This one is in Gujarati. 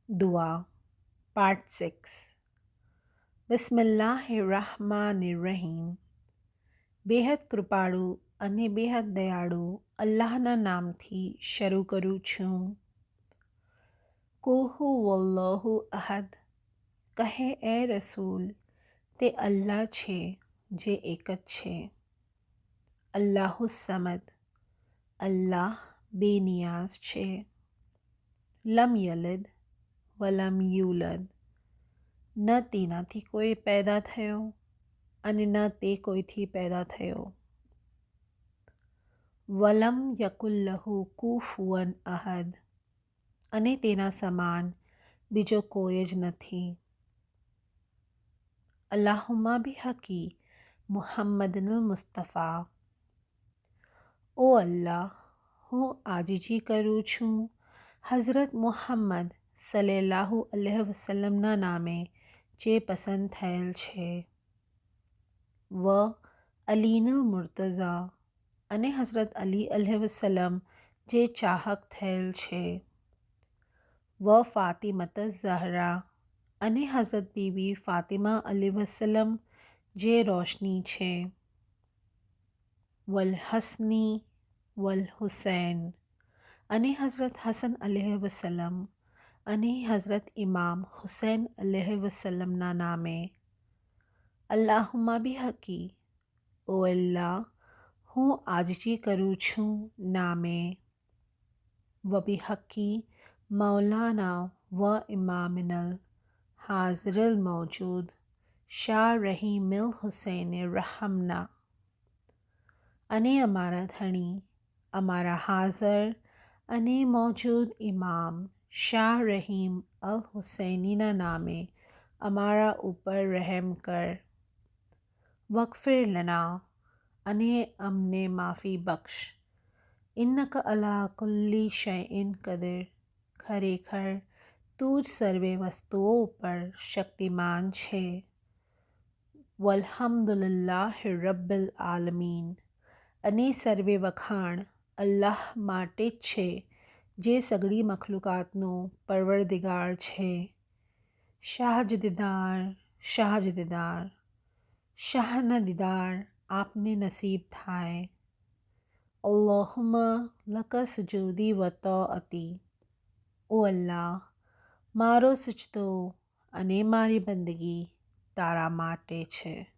दुआ पार्ट 6। બિસ્મિલ્લાહિર્રહમાનિર્રહીમ। બેહદ કૃપાળુ અને બેહદ દયાળુ અલ્લાહના નામથી શરૂ કરું છું। કુલ હુવલ્લાહુ અહદ। કહે એ રસૂલ, તે અલ્લાહ છે જે એક જ છે। અલ્લાહુ સમદ, અલ્લાહ બેનિયાઝ છે। લમ યલિદ વલમ યુલદ, ન તેનાથી કોઈ પેદા થયો અને ન તે કોઈથી પેદા થયો। વલમ યકુલ્લહુ કુફુવન અહદ, અને તેના સમાન બીજો કોઈ જ નથી। અલ્લાહુમ્મા બિહક્કી મુહમ્મદનુલ મુસ્તફા। ઓ અલ્લાહ, હું આજીજી કરું છું હઝરત મુહમ્મદ સલ્લલ્લાહુ અલૈહિ વસલ્લમના નામે જે પસંદ થયેલ છે। વ અલીનુલ મુર્તઝા, અને હઝરત અલી અલૈહિ વસલ્લમ જે ચાહક થયેલ છે। વ ફાતિમત ઝહરા, અને હઝરત બીબી ફાતિમા અલૈહિ વસલ્લમ જે રોશની છે। વલ હસની વલ હુસૈન, અને હઝરત હસન અલૈહિ વસલ્લમ અને હઝરત ઇમામ હુસૈન અલૈહિ વસલ્લમના નામે। અલ્લાહુમ્મા બિહક્કી, ઓ અલ્લાહ, હું આજીજી કરું છું નામે। વ બિહક્કી મૌલાના વ ઇમામિનલ હાઝિરિલ મૌજૂદ શાહ રહીમિલ હુસૈન રહમના, અને અમારા ધણી, અમારા હાઝર અને મૌજૂદ ઇમામ શાહ રહીમ અલ હુસૈનીના નામે અમારા ઉપર રહેમ કર। વગફિર લના, અને અમને માફી બક્ષ। ઇન્નક અલા કુલ્લી શૈઇન કદીર, ખરેખર તું જ સર્વે વસ્તુઓ ઉપર શક્તિમાન છે। વલ્હમ્દુલિલ્લાહિ રબ્બિલ આલમીન, અને સર્વે વખાણ અલ્લાહ માટે જ છે જે સઘળી મખલુકાતનો પરવરદિગાર છે। શાહજદીદાર, શાહજદીદાર, શાહના દીદાર આપને નસીબ થાય। અલ્લાહુમ્મા લક સુજૂદી વ તોઅતી। ઓ અલ્લાહ, મારો સજદો અને મારી બંદગી તારા માટે છે।